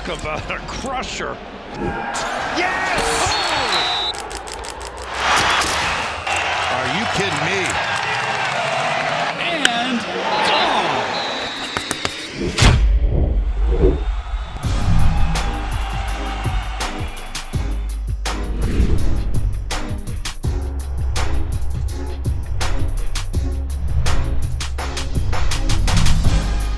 Talk about a crusher. Yes! Oh! Are you kidding me? And gone!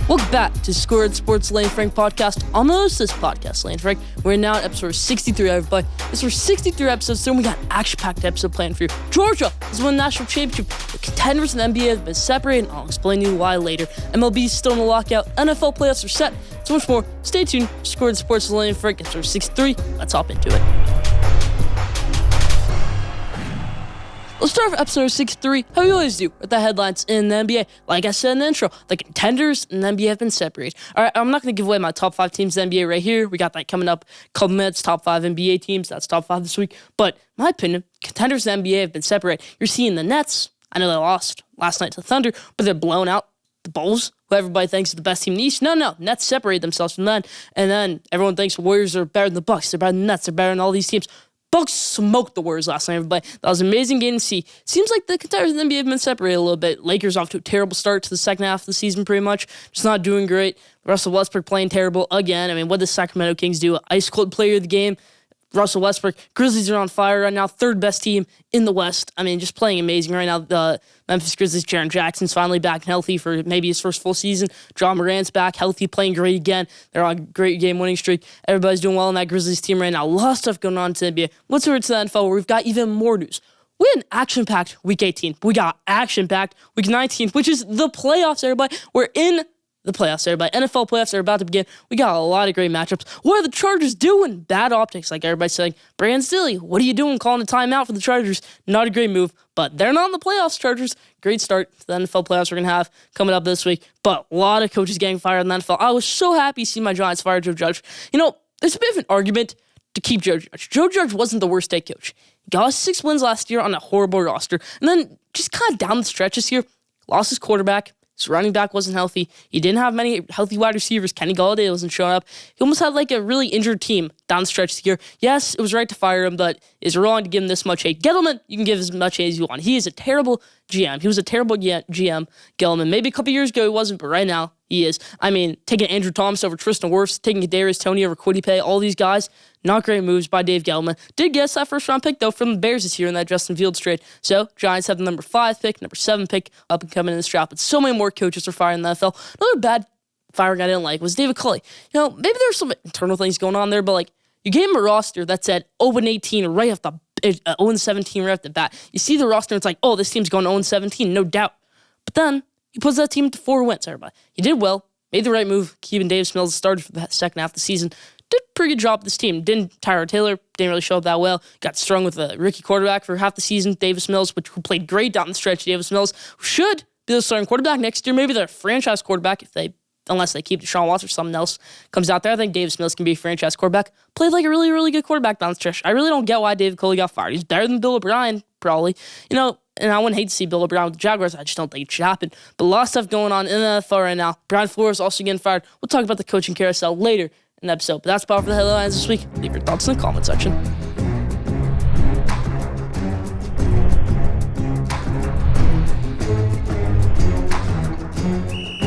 Welcome back to Schoolyard Sports Lane Frank podcast. I'm the host of this podcast, Lane Frank. We're now at episode 63, everybody. This is 63 episodes, so we got an action-packed episode planned for you. Georgia has won the national championship. The contenders in the NBA have been separated, and I'll explain to you why later. MLB is still in the lockout. NFL playoffs are set. So much more. Stay tuned. Schoolyard Sports Lane Frank, episode 63. Let's hop into it. Let's start with episode 63, how we always do, with the headlines in the NBA. Like I said in the intro, the contenders in the NBA have been separated. All right, I'm not going to give away my top 5 teams in the NBA right here. We got that coming up. Couple minutes, top 5 NBA teams. That's top 5 this week. But in my opinion, contenders in the NBA have been separated. You're seeing the Nets. I know they lost last night to the Thunder, but they're blowing out the Bulls, who everybody thinks is the best team in the East. No, Nets separated themselves from them. And then everyone thinks Warriors are better than the Bucks. They're better than the Nets. They're better than all these teams. Bucks smoked the Warriors last night, everybody. That was an amazing game to see. Seems like the contenders in the NBA have been separated a little bit. Lakers off to a terrible start to the second half of the season, pretty much. Just not doing great. Russell Westbrook playing terrible again. I mean, what did the Sacramento Kings do? Ice cold player of the game. Russell Westbrook. Grizzlies are on fire right now. Third best team in the West. I mean, just playing amazing right now. The Memphis Grizzlies, Jaren Jackson's finally back and healthy for maybe his first full season. John Morant's back, healthy, playing great again. They're on a great game winning streak. Everybody's doing well on that Grizzlies team right now. A lot of stuff going on to the NBA. Let's over to the NFL where we've got even more news. We had an action-packed Week 18. We got action-packed Week 19, which is the playoffs, everybody. We're in the playoffs, everybody. NFL playoffs are about to begin. We got a lot of great matchups. What are the Chargers doing? Bad optics, like everybody's saying. Brandon Staley, what are you doing calling a timeout for the Chargers? Not a great move, but they're not in the playoffs, Chargers. Great start to the NFL playoffs we're going to have coming up this week, but a lot of coaches getting fired in the NFL. I was so happy to see my Giants fire Joe Judge. You know, there's a bit of an argument to keep Joe Judge. Joe Judge wasn't the worst head coach. He got us 6 wins last year on a horrible roster, and then just kind of down the stretch this year, lost his quarterback. His running back wasn't healthy. He didn't have many healthy wide receivers. Kenny Golladay wasn't showing up. He almost had like a really injured team down the stretch this year. Yes, it was right to fire him, but is it wrong to give him this much hate? Gettleman, you can give as much hate as you want. He is a terrible GM. He was a terrible GM, Gettleman. Maybe a couple years ago he wasn't, but right now he is. I mean, taking Andrew Thomas over Tristan Wirfs, taking Kadarius Toney over Kwity Paye, all these guys, not great moves by Dave Gettleman. Did get us that first-round pick, though, from the Bears this year in that Justin Fields trade. So, Giants have the number 5 pick, number 7 pick, up and coming in this draft. But so many more coaches are firing in the NFL. Another bad firing I didn't like was David Culley. You know, maybe there's some internal things going on there, but, like, you gave him a roster that said 0-18 right off the 0-17 right off the bat. You see the roster, and it's like, oh, this team's going 0-17, no doubt. But then, he puts that team to 4 wins, everybody. He did well, made the right move, keeping Davis Mills started for the second half of the season. Did a pretty good job with this team. Tyrod Taylor didn't really show up that well. Got strung with a rookie quarterback for half the season, Davis Mills, who played great down the stretch. Davis Mills, who should be the starting quarterback next year. Maybe they're a franchise quarterback unless they keep Deshaun Watson or something else comes out there. I think Davis Mills can be a franchise quarterback. Played like a really, really good quarterback down the stretch. I really don't get why David Culley got fired. He's better than Bill O'Brien, probably. You know, and I wouldn't hate to see Bill O'Brien with the Jaguars. I just don't think it should happen. But a lot of stuff going on in the NFL right now. Brian Flores also getting fired. We'll talk about the coaching carousel later in the episode. But that's about for the headlines this week. Leave your thoughts in the comment section.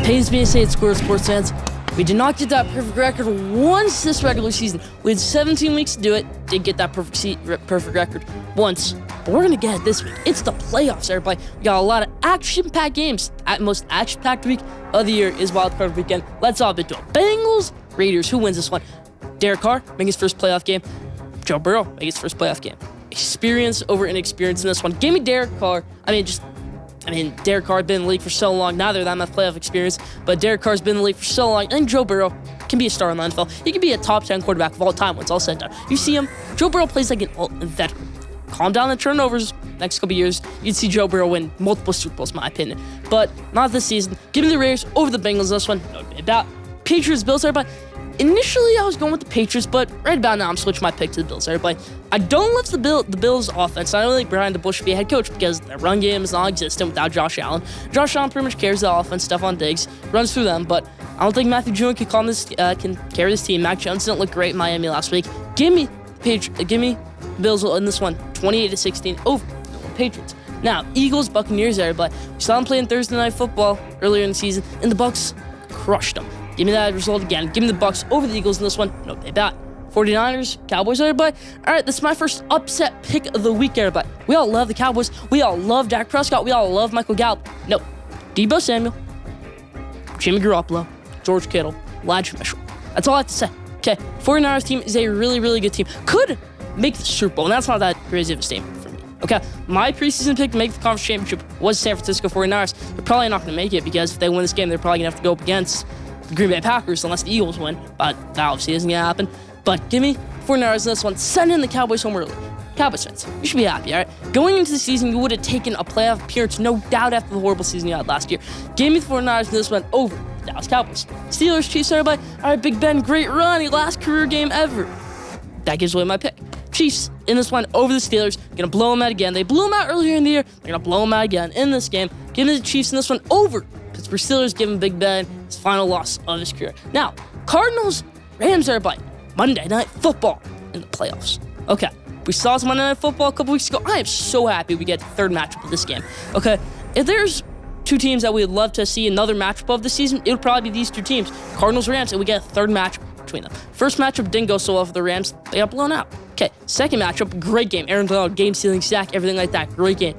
Pains me to say it, Schoolyard Sports fans. We did not get that perfect record once this regular season. We had 17 weeks to do it. Did get that perfect record once. But we're going to get it this week. It's the playoffs, everybody. We got a lot of action-packed games. At most action-packed week of the year is Wild Card Weekend. Let's hop into it. Bengals, Raiders. Who wins this one? Derek Carr making his first playoff game. Joe Burrow making his first playoff game. Experience over inexperience in this one. Give me Derek Carr. Derek Carr's been in the league for so long. Now they're that much playoff experience, but Derek Carr's been in the league for so long. I think Joe Burrow can be a star in the NFL. He can be a top 10 quarterback of all time when it's all said and done. You see him, Joe Burrow plays like a veteran. Calm down the turnovers. Next couple years, you'd see Joe Burrow win multiple Super Bowls, in my opinion. But not this season. Give me the Raiders over the Bengals this one. About Patriots, Bills, everybody. Initially, I was going with the Patriots, but right about now, I'm switching my pick to the Bills. Everybody, I don't love the Bills' offense. I don't think Brian DeBush should be a head coach because their run game is non-existent without Josh Allen. Josh Allen pretty much carries the offense. Stephon Diggs runs through them, but I don't think Matthew June can carry this team. Mac Jones didn't look great in Miami last week. Give me Bills will win this one, 28-16 over the Patriots. Now, Eagles, Buccaneers, everybody. We saw them playing Thursday Night Football earlier in the season, and the Bucs crushed them. Give me that result again. Give me the Bucs over the Eagles in this one. No, they bet. 49ers, Cowboys, everybody. All right, this is my first upset pick of the week, everybody. We all love the Cowboys. We all love Dak Prescott. We all love Michael Gallup. No, Deebo Samuel, Jimmy Garoppolo, George Kittle, Elijah Mitchell. That's all I have to say. Okay, 49ers team is a really, really good team. Could make the Super Bowl, and that's not that crazy of a statement for me. Okay, my preseason pick to make the conference championship was San Francisco 49ers. They're probably not going to make it because if they win this game, they're probably going to have to go up against the Green Bay Packers unless the Eagles win, but that obviously isn't going to happen. But give me 49ers in this one. Send in the Cowboys home early. Cowboys fans, you should be happy, all right? Going into the season, you would have taken a playoff appearance, no doubt, after the horrible season you had last year. Give me the 49ers in this one over the Dallas Cowboys. Steelers, Chiefs, everybody. All right, Big Ben, great run. He last career game ever. That gives away my pick. Chiefs in this one over the Steelers. Gonna blow them out again. They blew them out earlier in the year. They're gonna blow them out again in this game. Give me the Chiefs in this one over Pittsburgh Steelers. Giving Big Ben his final loss of his career. Now, Cardinals, Rams, everybody. Monday Night Football in the playoffs. Okay, we saw some Monday Night Football a couple weeks ago. I am so happy we get the third matchup of this game. Okay, if there's two teams that we would love to see another matchup of this season, it would probably be these two teams, Cardinals, Rams, and we get a third matchup between them. First matchup didn't go so well for the Rams. They got blown out. Okay, second matchup, great game. Aaron Donald, game-stealing sack, everything like that. Great game.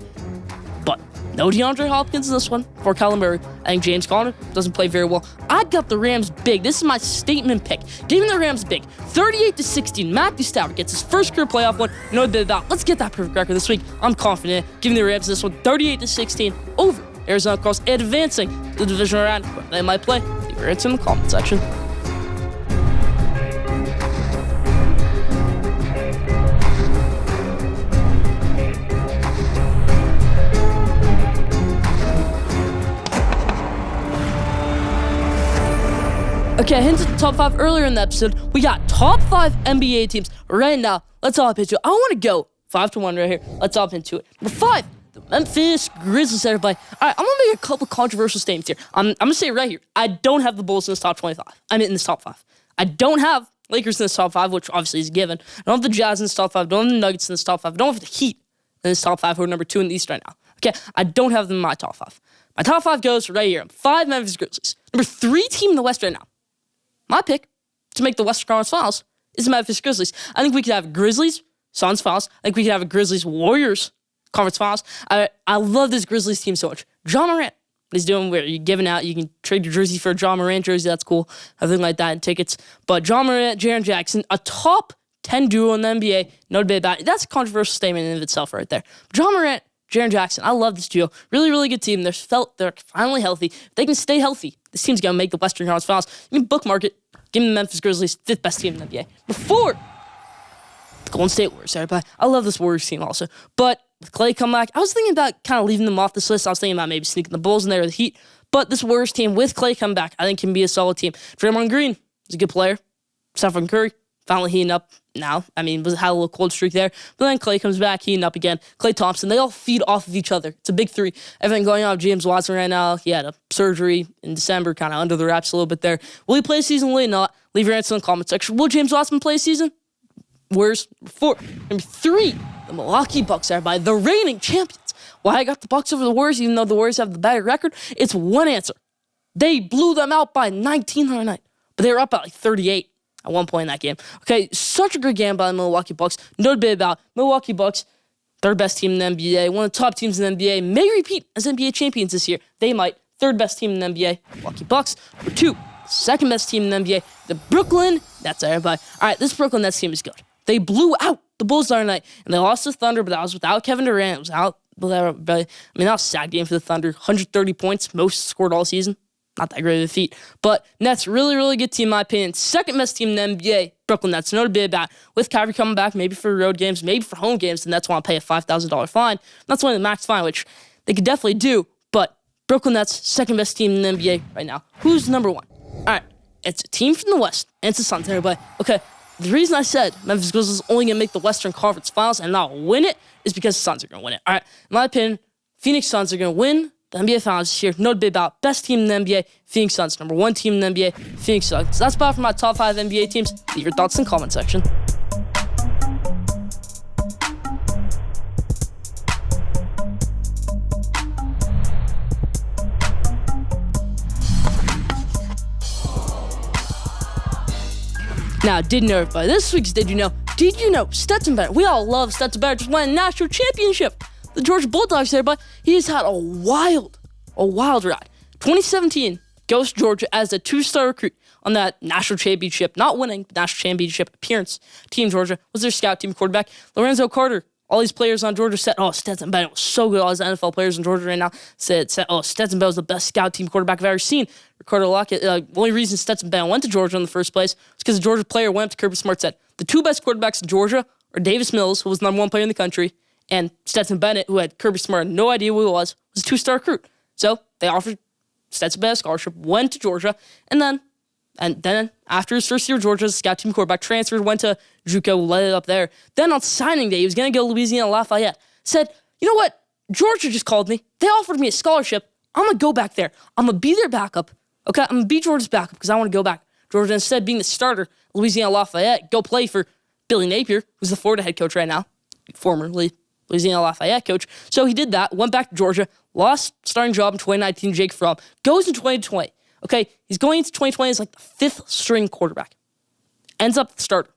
But no DeAndre Hopkins in this one for Kyler Murray. I think James Conner doesn't play very well. I got the Rams big. This is my statement pick. Give me the Rams big. 38-16. Matthew Stafford gets his first career playoff win. You know what they're about. Let's get that perfect record this week. I'm confident. Give me the Rams this one. 38-16 over Arizona Cardinals, advancing the divisional round. They might play. Leave your answer in the comment section. Okay, I hinted at the top 5 earlier in the episode. We got top 5 NBA teams right now. Let's hop into it. I want to go 5-1 right here. Let's hop into it. Number 5, the Memphis Grizzlies, everybody. All right, I'm going to make a couple controversial statements here. I'm going to say right here, I don't have the Bulls in this top 25. I mean, in this top 5. I don't have Lakers in this top 5, which obviously is a given. I don't have the Jazz in this top 5. I don't have the Nuggets in this top 5. I don't have the Heat in this top 5, who are number 2 in the East right now. Okay, I don't have them in my top 5. My top 5 goes right here. 5, Memphis Grizzlies. Number 3 team in the West right now. My pick to make the Western Conference Finals is the Memphis Grizzlies. I think we could have Grizzlies, Suns Finals. I think we could have a Grizzlies Warriors Conference Finals. I love this Grizzlies team so much. John Morant is doing where you're giving out. You can trade your jersey for a John Morant jersey. That's cool. Everything like that and tickets. But John Morant, Jaren Jackson, a top 10 duo in the NBA. No debate about it. That's a controversial statement in and of itself right there. John Morant, Jaren Jackson. I love this duo. Really, really good team. They're finally healthy. If they can stay healthy, this team's going to make the Western Conference Finals. You can bookmark it. Give me the Memphis Grizzlies, 5th best team in the NBA. Before the Golden State Warriors, everybody. I love this Warriors team also. But with Klay come back, I was thinking about kind of leaving them off this list. I was thinking about maybe sneaking the Bulls in there or the Heat. But this Warriors team with Klay come back, I think can be a solid team. Draymond Green is a good player. Stephen Curry, finally heating up now. I mean, had a little cold streak there. But then Klay comes back, heating up again. Klay Thompson, they all feed off of each other. It's a big 3. Everything going on with James Watson right now. He had a surgery in December, kind of under the wraps a little bit there. Will he play a season? Will he not? Leave your answer in the comment section. Will James Watson play a season? Where's 4? Number 3, the Milwaukee Bucks, everybody. The reigning champions. Why I got the Bucks over the Warriors, even though the Warriors have the better record? It's one answer. They blew them out by 19 the other night. But they were up by like 38. At one point in that game. Okay, such a good game by the Milwaukee Bucks. No debate about Milwaukee Bucks, third best team in the NBA, one of the top teams in the NBA, may repeat as NBA champions this year. They might. Third best team in the NBA, Milwaukee Bucks. Number 2, second best team in the NBA, the Brooklyn Nets, everybody. All right, this Brooklyn Nets team is good. They blew out the Bulls the other night, and they lost to the Thunder, but that was without Kevin Durant. It was out. That was a sad game for the Thunder. 130 points, most scored all season. Not that great of a feat. But Nets, really, really good team in my opinion. Second best team in the NBA, Brooklyn Nets. No debate about it. With Kyrie coming back, maybe for road games, maybe for home games, the Nets want to pay a $5,000 fine. That's one of the max fine, which they could definitely do. But Brooklyn Nets, second best team in the NBA right now. Who's number 1? All right, it's a team from the West, and it's the Suns, everybody. Okay, the reason I said Memphis Grizzlies is only going to make the Western Conference Finals and not win it is because the Suns are going to win it. All right, in my opinion, Phoenix Suns are going to win the NBA Finals this year. No debate about best team in the NBA, Phoenix Suns. Number 1 team in the NBA, Phoenix Suns. So that's about for my top 5 NBA teams. Leave your thoughts in the comment section. Now, did you know, everybody? This week's Did You Know? Did you know Stetson Bennett? We all love Stetson Bennett. Just won a national championship. The Georgia Bulldogs, everybody. He has had a wild ride. 2017 goes to Georgia as a 2-star recruit on that national championship, not winning, but national championship appearance. Team Georgia was their scout team quarterback, Lorenzo Carter. All these players on Georgia said, Stetson Bennett was so good. All these NFL players in Georgia right now said, Stetson Bennett was the best scout team quarterback I've ever seen. Ricardo Lockett, the only reason Stetson Bennett went to Georgia in the first place was because a Georgia player went up to Kirby Smart said, the 2 best quarterbacks in Georgia are Davis Mills, who was the number 1 player in the country, and Stetson Bennett, who had Kirby Smart no idea who he was a 2-star recruit. So they offered Stetson Bennett a scholarship, went to Georgia, and then after his first year at Georgia as a scout team quarterback, transferred, went to JUCO, led it up there. Then on signing day, he was going to go to Louisiana Lafayette. Said, you know what? Georgia just called me. They offered me a scholarship. I'm going to go back there. I'm going to be their backup. Okay, I'm going to be Georgia's backup because I want to go back. Georgia, instead of being the starter, Louisiana Lafayette, go play for Billy Napier, who's the Florida head coach right now, formerly Louisiana Lafayette coach. So he did that, went back to Georgia, lost starting job in 2019, Jake Fromm, goes in 2020. Okay, he's going into 2020 as like the 5th string quarterback. Ends up the starter.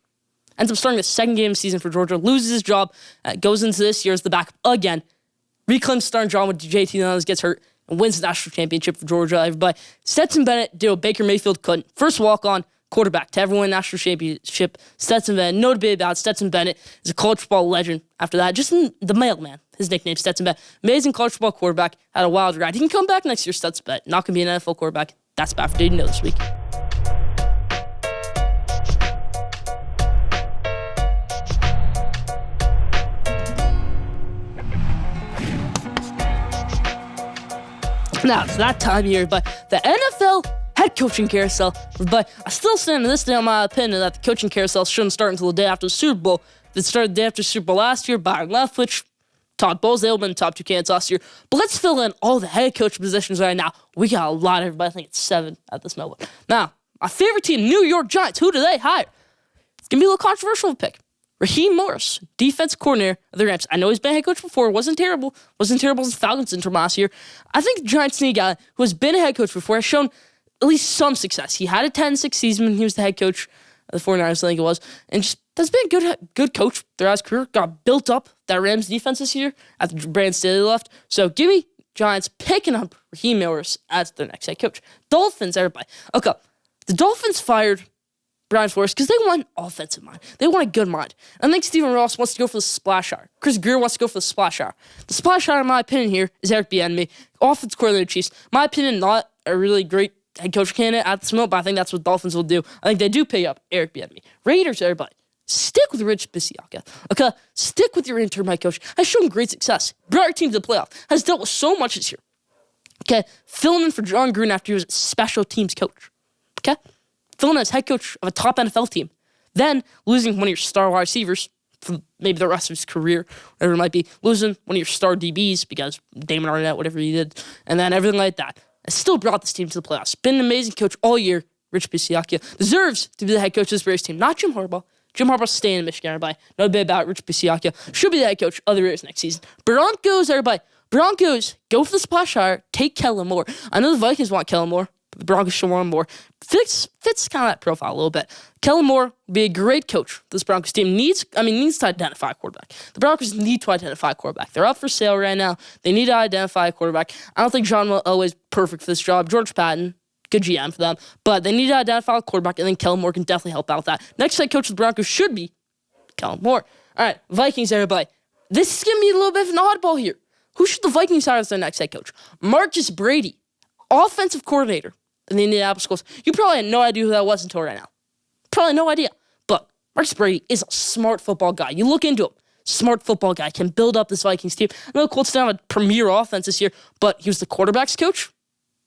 Ends up starting the 2nd game of the season for Georgia, loses his job, goes into this year as the backup again, reclaims starting job when JT Daniels gets hurt, and wins the national championship for Georgia. Everybody, Stetson Bennett did what Baker Mayfield couldn't. First walk-on quarterback to ever win a national championship. Stetson Bennett, no debate about it. Stetson Bennett is a college football legend after that. Just in the mailman, his nickname, Stetson Bennett. Amazing college football quarterback, had a wild ride. He can come back next year, Stetson Bennett. Not going to be an NFL quarterback. That's about for Did You Know this week. Now, it's that time of year, but the NFL head coaching carousel. But I still stand in this day on my opinion that the coaching carousel shouldn't start until the day after the Super Bowl. It started the day after the Super Bowl last year. Byron Leftwich, Todd Bowles, they all been top 2 candidates last year. But let's fill in all the head coach positions right now. We got a lot, everybody. I think it's 7 at this moment. Now, my favorite team, New York Giants. Who do they hire? It's going to be a little controversial pick. Raheem Morris, defense coordinator of the Rams. I know he's been head coach before. Wasn't terrible as the Falcons interim last year. I think the Giants need a guy who has been a head coach before, has shown at least some success. He had a 10-6 season when he was the head coach of the 49ers, I think it was, and just has been a good coach throughout his career. Got built up that Rams defense this year after Brandon Staley left. So give me Giants picking up Raheem Morris as their next head coach. Dolphins, everybody. Okay, the Dolphins fired Brian Flores because they want offensive mind. They want a good mind. I think Stephen Ross wants to go for the splash hour. Chris Greer wants to go for the splash hour. The splash hour, in my opinion, here is Eric Bieniemy, offense coordinator of the Chiefs. My opinion, not a really great head coach candidate at this moment, but I think that's what Dolphins will do. I think they do pick up Eric Bieniemy. Raiders, everybody. Stick with Rich Bisaccia. Okay, stick with your interim head coach. Has shown great success. Brought your team to the playoff. Has dealt with so much this year. Okay, filling in for John Gruden after he was a special teams coach. Okay. Filling as head coach of a top NFL team, then losing one of your star wide receivers for maybe the rest of his career, whatever it might be, losing one of your star DBs because Damon Arnett, whatever he did, and then everything like that. And still brought this team to the playoffs. Been an amazing coach all year. Rich Bisaccia deserves to be the head coach of this Raiders team, not Jim Harbaugh. Jim Harbaugh's staying in Michigan, everybody. No debate about it. Rich Bisaccia should be the head coach of the Raiders next season. Broncos, everybody. Broncos, go for the splash hire. Take Kellen Moore. I know the Vikings want Kellen Moore. The Broncos should want him more. Fits kind of that profile a little bit. Kellen Moore would be a great coach. This Broncos team needs to identify a quarterback. The Broncos need to identify a quarterback. They're up for sale right now. They need to identify a quarterback. I don't think John Elway is perfect for this job. George Patton, good GM for them. But they need to identify a quarterback, and then Kellen Moore can definitely help out with that. Next head coach of the Broncos should be Kellen Moore. All right, Vikings, everybody. This is going to be a little bit of an oddball here. Who should the Vikings hire as their next head coach? Marcus Brady, offensive coordinator in the Indianapolis Colts. You probably had no idea who that was until right now. Probably no idea. But Marcus Brady is a smart football guy. You look into him. Smart football guy. Can build up this Vikings team. I know the Colts didn't have a premier offense this year, but he was the quarterback's coach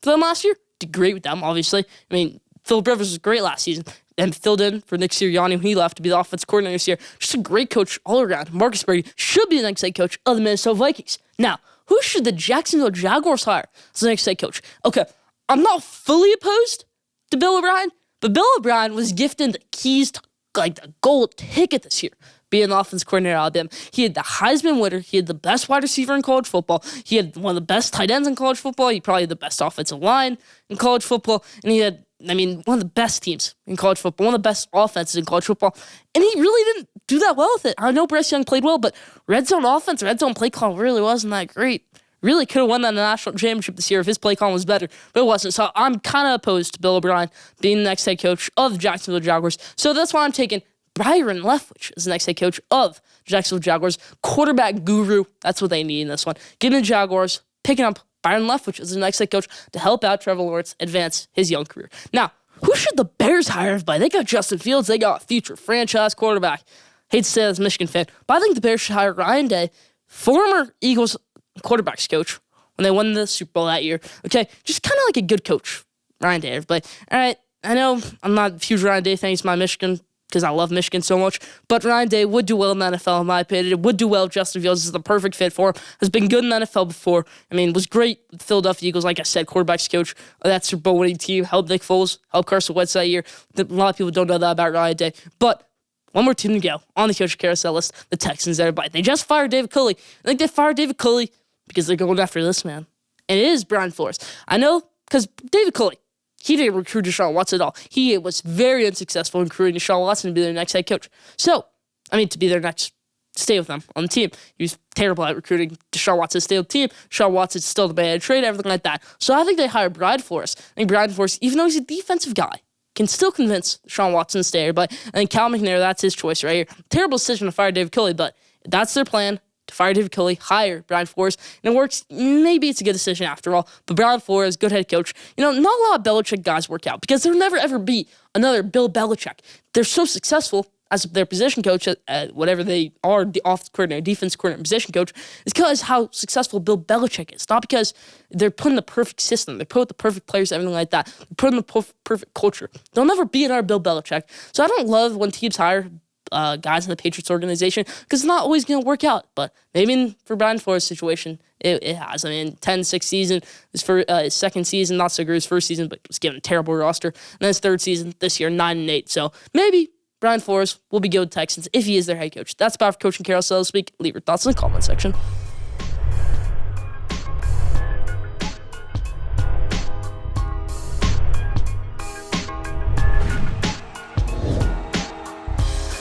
for them last year. Did great with them, obviously. I mean, Philip Rivers was great last season and filled in for Nick Sirianni when he left to be the offensive coordinator this year. Just a great coach all around. Marcus Brady should be the next head coach of the Minnesota Vikings. Now, who should the Jacksonville Jaguars hire as the next head coach? Okay, I'm not fully opposed to Bill O'Brien, but Bill O'Brien was gifted the keys to the gold ticket this year, being an offense coordinator at Alabama. He had the Heisman winner. He had the best wide receiver in college football. He had one of the best tight ends in college football. He probably had the best offensive line in college football. And he had, one of the best teams in college football, one of the best offenses in college football. And he really didn't do that well with it. I know Bryce Young played well, but red zone offense, red zone play call really wasn't that great. Really could have won that national championship this year if his play call was better, but it wasn't. So I'm kind of opposed to Bill O'Brien being the next head coach of the Jacksonville Jaguars. So that's why I'm taking Byron Leftwich as the next head coach of the Jacksonville Jaguars. Quarterback guru. That's what they need in this one. Giving the Jaguars, picking up Byron Leftwich as the next head coach to help out Trevor Lawrence advance his young career. Now, who should the Bears hire? Everybody? They got Justin Fields. They got a future franchise quarterback. Hate to say that as a Michigan fan, but I think the Bears should hire Ryan Day, former Eagles quarterbacks coach when they won the Super Bowl that year. Okay, just kind of like a good coach, Ryan Day, everybody. All right, I know I'm not a huge Ryan Day fan. He's my Michigan because I love Michigan so much, but Ryan Day would do well in the NFL, in my opinion. It would do well. Justin Fields is the perfect fit for him. Has been good in the NFL before. Was great with the Philadelphia Eagles, like I said, quarterbacks coach of that Super Bowl winning team. Helped Nick Foles, helped Carson Wentz that year. A lot of people don't know that about Ryan Day, but one more team to go on the Coaching Carousel list, the Texans, everybody. They just fired David Culley. I think they fired David Culley because they're going after this man. And it is Brian Flores. I know, because David Culley, he didn't recruit Deshaun Watson at all. He was very unsuccessful in recruiting Deshaun Watson to be their next head coach. To be their next, stay with them on the team. He was terrible at recruiting Deshaun Watson to stay with the team. Deshaun Watson's still the bad trade, everything like that. So I think they hired Brian Flores. I think Brian Flores, even though he's a defensive guy, can still convince Deshaun Watson to stay. But I think Cal McNair, that's his choice right here. Terrible decision to fire David Culley, but that's their plan. To fire David Culley, hire Brian Flores, and it works. Maybe it's a good decision after all, but Brian Flores, good head coach. Not a lot of Belichick guys work out because there'll never ever be another Bill Belichick. They're so successful as their position coach, whatever they are, the offensive coordinator, defense coordinator, position coach, is because how successful Bill Belichick is. Not because they're putting the perfect system, they put the perfect players, everything like that. They're putting the perfect culture. There'll never be another Bill Belichick. So I don't love when teams hire guys in the Patriots organization because it's not always going to work out. But maybe for Brian Flores' situation, it has. 10-6 season, his second season, not so good his first season, but was given a terrible roster. And then his third season this year, 9-8. So maybe Brian Flores will be good with Texans if he is their head coach. That's about for Coaching Carousel this week. Leave your thoughts in the comment section.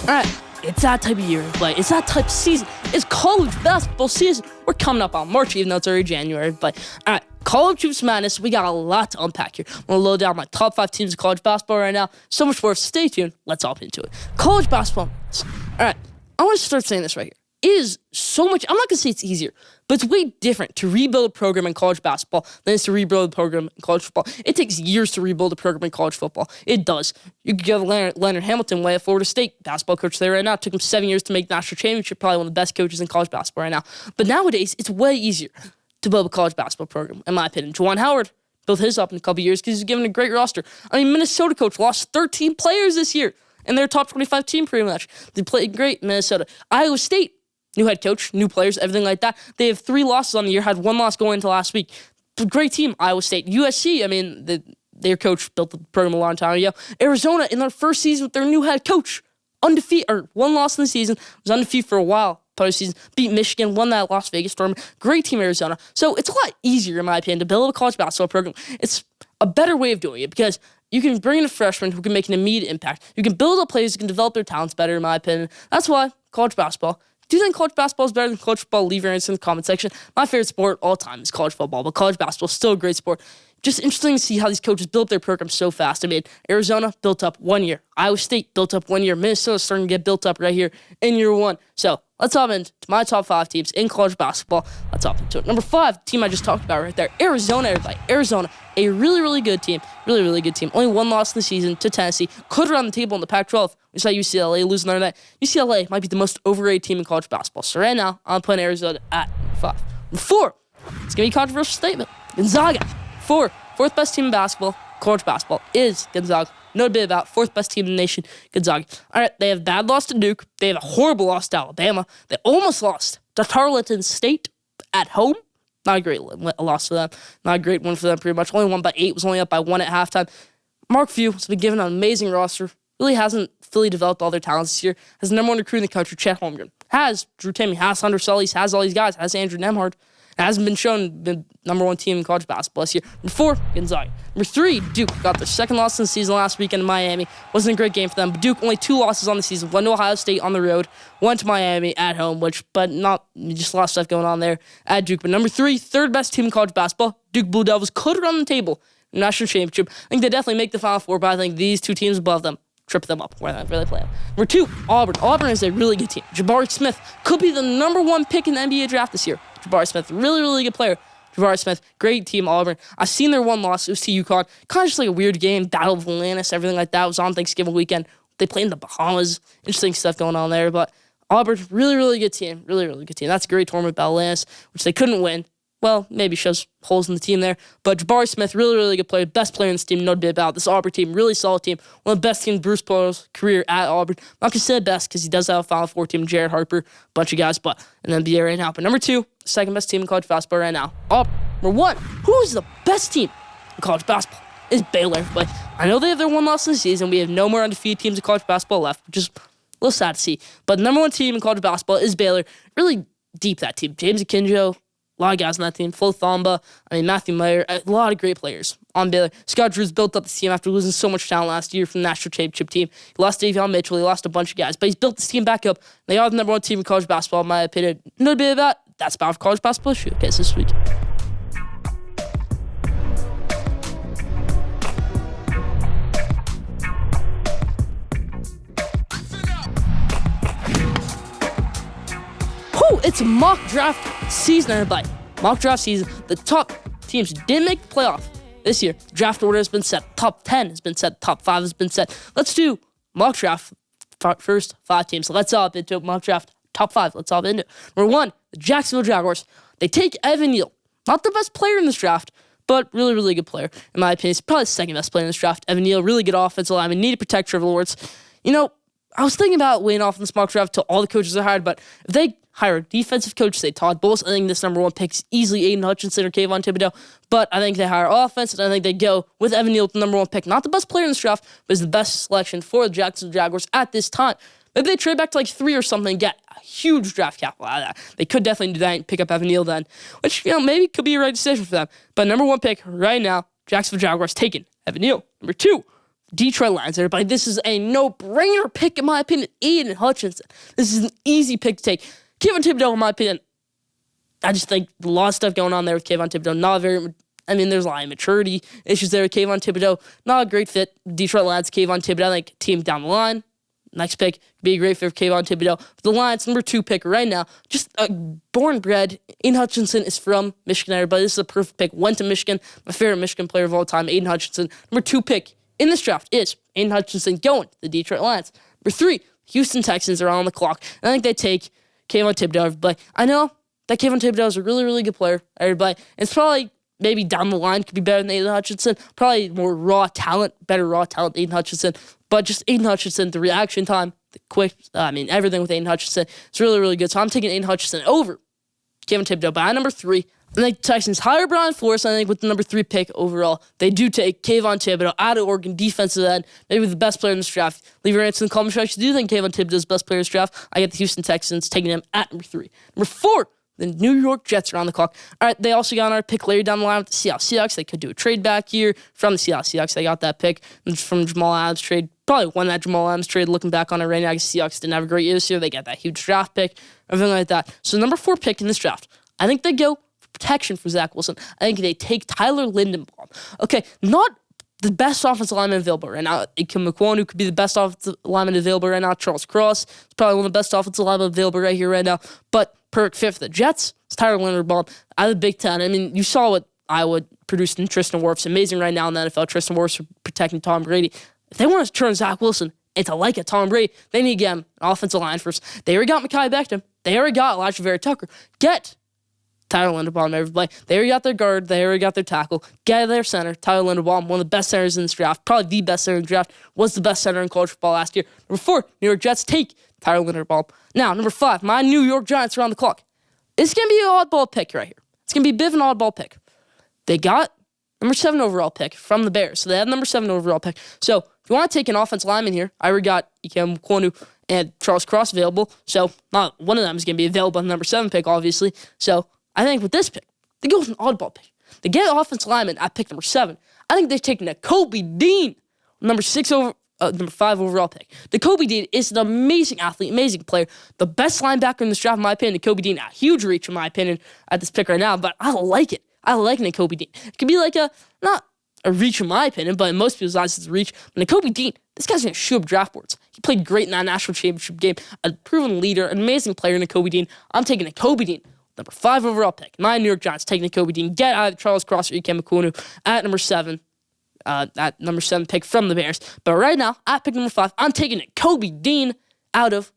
All right, it's that type of year, but it's that type of season. It's college basketball season. We're coming up on March, even though it's already January. But all right, College Madness, we got a lot to unpack here. I'm going to load down my top 5 teams of college basketball right now. So much more, so stay tuned. Let's hop into it. College basketball. All right, I want to start saying this right here. It is so much, I'm not going to say it's easier, but it's way different to rebuild a program in college basketball than it is to rebuild a program in college football. It takes years to rebuild a program in college football. It does. You could go Leonard Hamilton way at Florida State, basketball coach there right now. It took him 7 years to make national championship, probably one of the best coaches in college basketball right now. But nowadays, it's way easier to build a college basketball program, in my opinion. Juwan Howard built his up in a couple years because he's given a great roster. Minnesota coach lost 13 players this year in their top 25 team pretty much. They played great, Minnesota. Iowa State, new head coach, new players, everything like that. They have 3 losses on the year, had 1 loss going into last week. Great team, Iowa State. USC, their coach built the program a long time ago. Arizona, in their first season with their new head coach, undefeated, or 1 loss in the season, was undefeated for a while. Postseason, beat Michigan, won that Las Vegas tournament. Great team, Arizona. So it's a lot easier, in my opinion, to build a college basketball program. It's a better way of doing it because you can bring in a freshman who can make an immediate impact. You can build up players who can develop their talents better, in my opinion. That's why college basketball. Do you think college basketball is better than college football? Leave your answer in the comment section. My favorite sport all time is college football, but college basketball is still a great sport. Just interesting to see how these coaches built their programs so fast. Arizona built up 1 year. Iowa State built up 1 year. Minnesota's starting to get built up right here in year 1. So let's hop into my top 5 teams in college basketball. Let's hop into it. Number 5, team I just talked about right there, Arizona, everybody. Arizona, a really, really good team. Really, really good team. Only 1 loss in the season to Tennessee. Could run the table in the Pac-12. We saw UCLA losing their night. UCLA might be the most overrated team in college basketball. So right now, I'm putting Arizona at 5. Number 4, it's going to be a controversial statement. Gonzaga, 4th best team in basketball, college basketball, is Gonzaga. No debate about 4th best team in the nation, Gonzaga. All right, they have a bad loss to Duke. They have a horrible loss to Alabama. They almost lost to Tarleton State at home. Not a great loss for them. Not a great win for them, pretty much. Only won by 8, was only up by 1 at halftime. Mark Few has been given an amazing roster. Really hasn't fully developed all their talents this year. Has the number 1 recruit in the country, Chet Holmgren. Has Drew Timme, has Hunter Sullies, has all these guys, has Andrew Nemhard. It hasn't been shown the number 1 team in college basketball this year. Number 4, Gonzaga. Number 3, Duke. Got their second loss in the season last weekend in Miami. Wasn't a great game for them. But Duke, only 2 losses on the season. One to Ohio State on the road. One to Miami at home, but not just a lot of stuff going on there at Duke. But number 3, third best team in college basketball, Duke Blue Devils, could run the table in the national championship. I think they definitely make the Final Four, but I think these 2 teams above them trip them up where they play them. Number 2, Auburn. Auburn is a really good team. Jabari Smith could be the number 1 pick in the NBA draft this year. Jabari Smith, really, really good player. Jabari Smith, great team, Auburn. I've seen their one loss. It was to UConn. Kind of just like a weird game. Battle of Atlantis, everything like that. It was on Thanksgiving weekend. They played in the Bahamas. Interesting stuff going on there. But Auburn, really, really good team. Really, really good team. That's a great tournament, Battle of Atlantis, which they couldn't win. Well, maybe shows holes in the team there. But Jabari Smith, really, really good player. Best player in this team, no debate about it. This Auburn team, really solid team. One of the best teams in Bruce Pearl's career at Auburn. I'm not going to say best because he does have a Final Four team, Jared Harper, a bunch of guys, but in the NBA right now. But number 2, second best team in college basketball right now, Auburn. Number 1, who is the best team in college basketball? Is Baylor. But I know they have their one loss in the season. We have no more undefeated teams in college basketball left, which is a little sad to see. But the number 1 team in college basketball is Baylor. Really deep, that team. James Akinjo, a lot of guys on that team. Flo Thamba, Matthew Meyer, a lot of great players on Baylor. Scott Drew's built up this team after losing so much talent last year from the national championship team. He lost Davion Mitchell. He lost a bunch of guys. But he's built this team back up. They are the number 1 team in college basketball, in my opinion. No debate about that. That's about college basketball showcase this week. It's mock draft season, everybody. Mock draft season. The top teams didn't make the playoff this year. The draft order has been set. Top 10 has been set. Top 5 has been set. Let's do mock draft first 5 teams. So let's hop into mock draft top 5. Let's hop into it. Number 1, the Jacksonville Jaguars. They take Evan Neal. Not the best player in this draft, but really, really good player. In my opinion, he's probably the second best player in this draft. Evan Neal, really good offensive lineman. Need to protect Trevor Lawrence. You know, I was thinking about weighing off in this mock draft till all the coaches are hired, but if they hire a defensive coach, say Todd Bowles, I think this number 1 pick is easily Aiden Hutchinson or Kayvon Thibodeau, but I think they hire offense, and I think they go with Evan Neal, the number 1 pick. Not the best player in this draft, but is the best selection for the Jacksonville Jaguars at this time. Maybe they trade back to like 3 or something and get a huge draft capital out of that. They could definitely do that and pick up Evan Neal then, which, maybe could be a right decision for them. But number 1 pick right now, Jacksonville Jaguars taking Evan Neal. Number 2, Detroit Lions, everybody. This is a no-brainer pick, in my opinion. Aiden Hutchinson. This is an easy pick to take. Kayvon Thibodeau, in my opinion, I just think a lot of stuff going on there with Kayvon Thibodeau. There's a lot of maturity issues there with Kayvon Thibodeau. Not a great fit. Detroit Lions, Kayvon Thibodeau, I think team down the line. Next pick could be a great fit for Kayvon Thibodeau. But the Lions, number 2 pick right now, just born and bred. Aiden Hutchinson is from Michigan, everybody. This is a perfect pick. Went to Michigan. My favorite Michigan player of all time, Aiden Hutchinson. Number 2 pick in this draft is Aiden Hutchinson going to the Detroit Lions. Number 3, Houston Texans are on the clock. And I think they take Kayvon Thibodeau, everybody. I know that Kayvon Thibodeau is a really, really good player, everybody. It's probably, maybe down the line, could be better than Aiden Hutchinson. Probably more better raw talent than Aiden Hutchinson. But just Aiden Hutchinson, the reaction time, the quick, everything with Aiden Hutchinson, it's really, really good. So I'm taking Aiden Hutchinson over Kayvon Thibodeau. But at number 3, I think Texans hire Brian Flores. I think with the number 3 pick overall, they do take Kayvon Thibodeau out of Oregon, defensive end, maybe the best player in this draft. Leave your answer in the comment section. Do you think Kayvon Thibodeau is the best player in this draft? I get the Houston Texans taking him at number 3. Number 4, the New York Jets are on the clock. All right, they also got our pick later down the line with the Seattle Seahawks. They could do a trade back here from the Seattle Seahawks. They got that pick from Jamal Adams trade. Probably won that Jamal Adams trade looking back on it right now. The Seahawks didn't have a great year this year. They got that huge draft pick, everything like that. So number 4 pick in this draft, I think they go protection for Zach Wilson. I think they take Tyler Lindenbaum. Okay, not the best offensive lineman available right now. Ikem Ekwonu could be the best offensive lineman available right now. Charles Cross is probably one of the best offensive linemen available right here right now. But perfect fit for the Jets, it's Tyler Linderbaum out of the Big Ten. You saw what Iowa produced in Tristan Wirfs. Amazing right now in the NFL. Tristan Wirfs for protecting Tom Brady. If they want to turn Zach Wilson into like a Tom Brady, they need to get him an offensive line first. They already got Mekhi Beckham. They already got Elijah Vera Tucker. Get Tyler Linderbaum, everybody. They already got their guard. They already got their tackle. Get their center, Tyler Linderbaum, one of the best centers in this draft. Probably the best center in the draft. Was the best center in college football last year. Number 4, New York Jets take Tyler Linderbaum. Now, number 5, my New York Giants are on the clock. It's going to be an oddball pick right here. It's going to be a bit of an oddball pick. They got number 7 overall pick from the Bears. So they have number 7 overall pick. So if you want to take an offensive lineman here, I already got Ikem Kwonu and Charles Cross available. So not one of them is going to be available on the number 7 pick, obviously. So I think with this pick, they go with an oddball pick. They get an offensive lineman at pick number 7. I think they're taking a Kobe Dean, number 5 overall pick. The Kobe Dean is an amazing athlete, amazing player. The best linebacker in this draft, in my opinion. The Kobe Dean, a huge reach, in my opinion, at this pick right now. But I like it. I like Kobe Dean. It could be like not a reach in my opinion, but in most people's eyes it's a reach. But Kobe Dean, this guy's going to shoot up draft boards. He played great in that national championship game. A proven leader, an amazing player in Kobe Dean. I'm taking a Kobe Dean, number 5 overall pick. My New York Giants taking a Kobe Dean. Get out of Charles Cross or Ikem Kwonu at number 7. At number 7 pick from the Bears. But right now, at pick number 5, I'm taking a Kobe Dean out of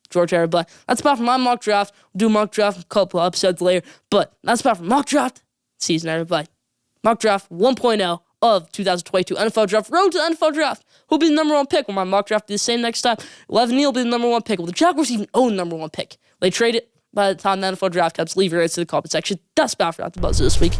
George Arabella. That's about for my mock draft. We'll do mock draft a couple episodes later. But that's about for mock draft season, everybody. Mock draft 1.0 of 2022 NFL draft. Road to the NFL draft. Who'll be the number 1 pick? Will my mock draft be the same next time? 11 Neal will be the number 1 pick. Will the Jaguars even own the number 1 pick? Will they trade it by the time the NFL draft comes? Leave your answer in the comment section. That's about for the buzzer this week.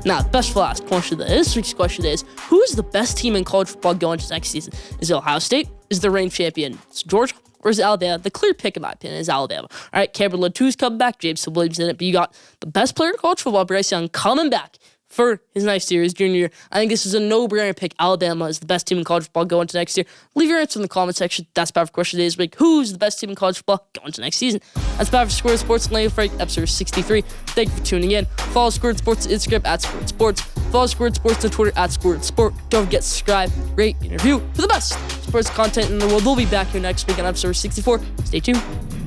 Now, best for last question. This week's question is, who is the best team in college football going into next season? Is it Ohio State? Is the reigning champion Georgia? Or is it Alabama? The clear pick, in my opinion, is Alabama. All right, Cameron Ladue's coming back. Jameson Williams in it. But you got the best player in college football, Bryce Young, coming back for his next year, his junior year. I think this is a no-brainer pick. Alabama is the best team in college football going into next year. Leave your answer in the comment section. That's about for question this week. Who's the best team in college football going into next season? That's about for Schoolyard Sports. Lane for episode 63. Thank you for tuning in. Follow Schoolyard Sports on Instagram at Schoolyard Sports. Follow Schoolyard Sports on Twitter at Schoolyard Sport. Don't forget to subscribe, rate, and review for the best sports content in the world. We'll be back here next week on episode 64. Stay tuned.